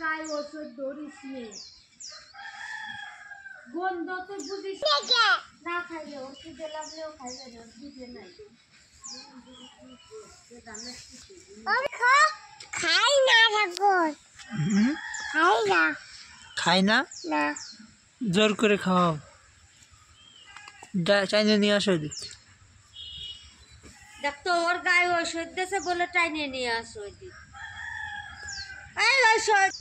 গায়ে ওষুধ ধরিস নে গন্ধ তো বুঝিস না খাইলে ওষুধ লাগলেও খাইবে না বুঝে নাই খাই না ঠাকুর খাই না জোর করে খাওয়াও চাইনে নিয়ে আসো দেখ তো ওর গায়ে ওষুধ দিয়েছে বলে টাইনে নিয়ে আসো ওইদিক ওষুধ